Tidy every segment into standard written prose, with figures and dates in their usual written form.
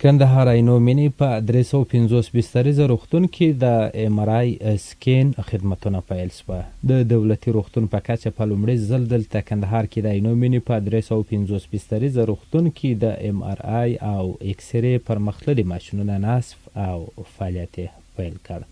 کندهار عینو مینی په 350 بستریزه روغتون کې د MRI سکین خدمتونه پیل شوه. د دولتي روغتون په کچه په لومړي ځل دلته کندهار کې د عینو مینی په 350 بستریزه روغتون کې د MRI او اکسرې پرمختللي ماشینونه نصب او فعالیت پیل کړ.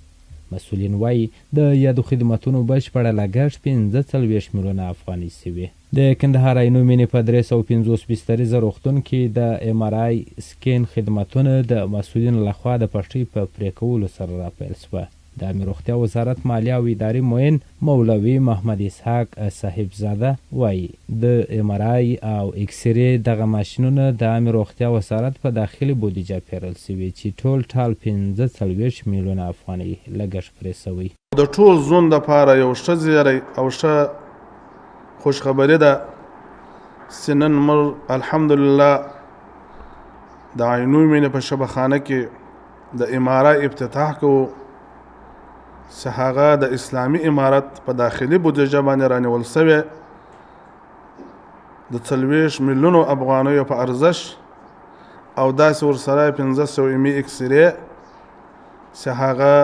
مسؤلین وایي د یادو خدمتونو بشپړه لګښت 45 میلیونه افغانۍ شوې. د کندهار عینو مینې په 350 بستریزه روغتون کې د MRI سکین خدمتونه د مسؤلینو لخوا د پټۍ په پرې کولو سره راپیل شوه. د امیر روغتیا وزارت مالیه او اداري معین مولوي محمد اسحاق صاحبزاده وایي د MRI او اکسرې دغه ماشینونه د امیر روغتیا وزارت په داخلي بودیجه پیرل شوي چې ټول ټال 45 میلیونه افغانۍ لګښت پرې شوی. د ټول زون دپاره یو ښه زیری او ښه خوشخبري ده چې نن موږ الحمدلله د عینو مینې په شبخانه کې د MRI افتتاح کوو چې هغه د اسلامي امارت په داخلي بودیجه باندې رانیول شوی د 40 میلیونو افغانیو په ارزش او داسې ورسره 500 اکسرې چې هغه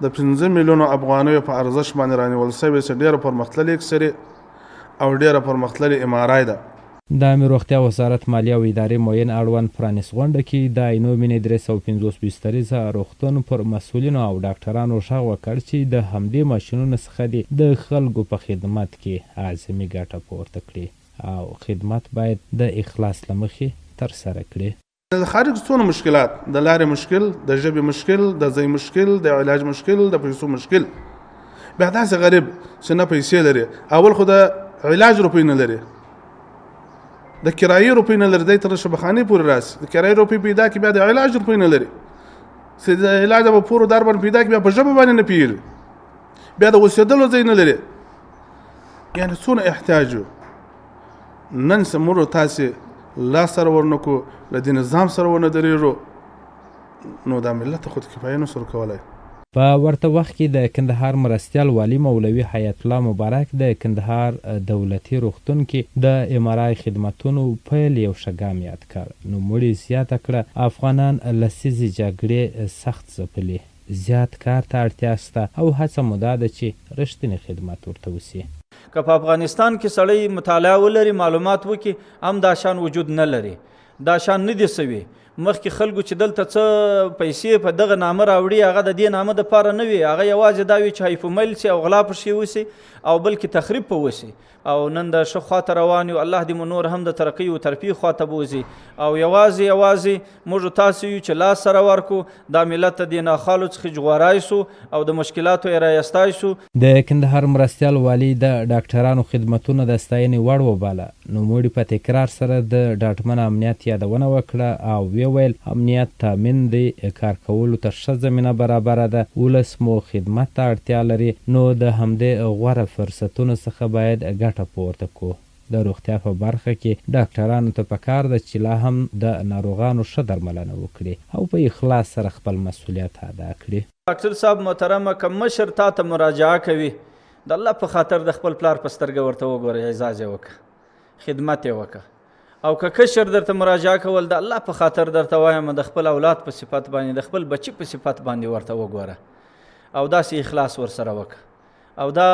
د 15 میلیونو افغانیو په ارزش باندې رانیول شوی چې ډېره پرمختللې اکسرې او ډېره پرمختللې MRI ده. د امیر روغتیا وزارت مالیه او اداري معین اړوند پرانیست غونډه کې د عینو مینې 350 بستریزه روغتون پر مسؤلینو او ډاکټرانو غږ وکړ چې د همدې ماشینونو څخه دې د خلکو په خدمت کې اعظمي ګټه پورته کړي او خدمت باید د اخلاص له مخې ترسره کړي. د خارج څونه مشکلات، د لارې مشکل، د ژبې مشکل، د ځای مشکل، د علاج مشکل، د پیسو مشکل. بیا داسې غریب چې نه پیسې لري، اول خو د علاج روپۍ نه لري، د کرایې روپۍ نه لري، دی تر شبخانې پورې راسي، د کرایې روپۍ پیدا کړي، بیا د علاج روپۍ نه لري، چې د علاج به پورو دار باندې پیدا کړي، بیا په ژبه باندې نه پوهېږي، بیا د اوسېدلو ځای نه لري. یعنې څونه احتیاج و. نن چې موږ تاسې لاس سره ورنه کړو، له دې نظام سره ونه درېږو، نو دا ملت ته خودکفایه نه سو کولی. په ورته وخت کې د کندهار مرستیال والي مولوي حیات الله مبارک د کندهار دولتي روغتون کې د MRI خدمتونو پیل یو ښه ګام یاد کړ. نوموړي زیاته کړه افغانان لسیزې جګړې سخت ځپلي، زیات کار ته اړتیا شته او هڅه مو دا ده چې رښتینی خدمت ورته وسي. که په افغانستان کې سړی مطالعه ولري، معلومات وکړي، هم دا شان وجود نه لري، دا شان نه دي سوي. مخکې خلکو چې دلته څه پیسې په دغه نامه راوړي، هغه د دې نامه دپاره نه وي، هغه یوازې دا وي چې هایفومیل سي او غلا پشې وسي او بلکې تخریب په وسي. او نن د ښه خواته روان یو، الله دې مو نور هم د ترقۍ و ترفیع خواته بوځي. او یوازې موږ تاسو یو چې لاس سره ورکو، دا ملت ته د ناخالو څخه ژغورای سو او د مشکلاتو یې رایستای سو. د کندهار مرستیال والي د ډاکټرانو خدمتونه د ستاینې وړ وباله. نوموړي په تکرار سره د ډاډمن امنیت یادونه وکړه او ویل امنیت تامین دی، کار کولو ته ښه زمینه برابره ده، ولس مو خدمت ته اړتیا لري، نو د همدې غوره فرصتونو څخه باید ګټه پورته کړو. د روغتیا په برخه کې ډاکټرانو ته پکار ده چې لا هم د ناروغانو ښه درملنه وکړي او په اخلاص سره خپل مسؤلیت ادا کړي. ډاکټر صاحب محترمه، که مشر تا ته مراجعه کوي، د الله په خاطر د خپل پلار په سترګه ورته وګوره، اعزاز یې وکړه، خدمت یې وکړه. او که کشر درته مراجعه کول، د الله په خاطر درته وایم د خپل اولاد په صفت باندې، د خپل بچي په صفت باندې ورته وګوره او داسې اخلاص ورسره وکړه. او دا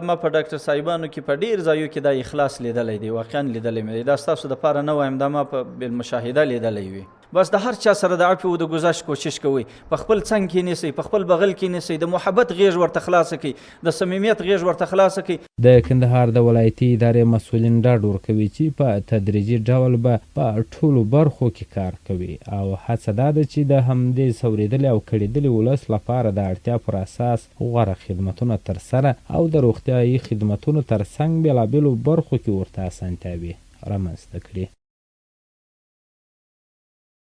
ما په ډاکټر صاحبانو کې په ډېر ځایو کې دا اخلاص لیدلی دی، واقعا لیدلی مې دی. دا ستاسو دپاره نه وایم، دا ما په بالمشاهده لیدلی وي. بس د هر چا سره د عفو او د ګذشت کوشش کوئ، په خپل څنګ کې نیسئ، په خپل بغل کې نیسئ، د محبت غېږ ورته خلاصه کړئ، د صمیمیت غېږ ورته خلاصه کړئ. د کندهار د ولایتي ادارې مسؤلین ډاډ ورکوي چې په تدریجي ډول به په ټولو برخو کې کار کوي او هڅه دا ده چې د همدې ځورېدلي او کړېدلي ولس لپاره د اړتیا پر اساس غوره خدمتونه ترسره او د روغتیایي خدمتونو ترڅنګ بېلابېلو برخو کې ورته اسانتیاوې رامنځته کړي.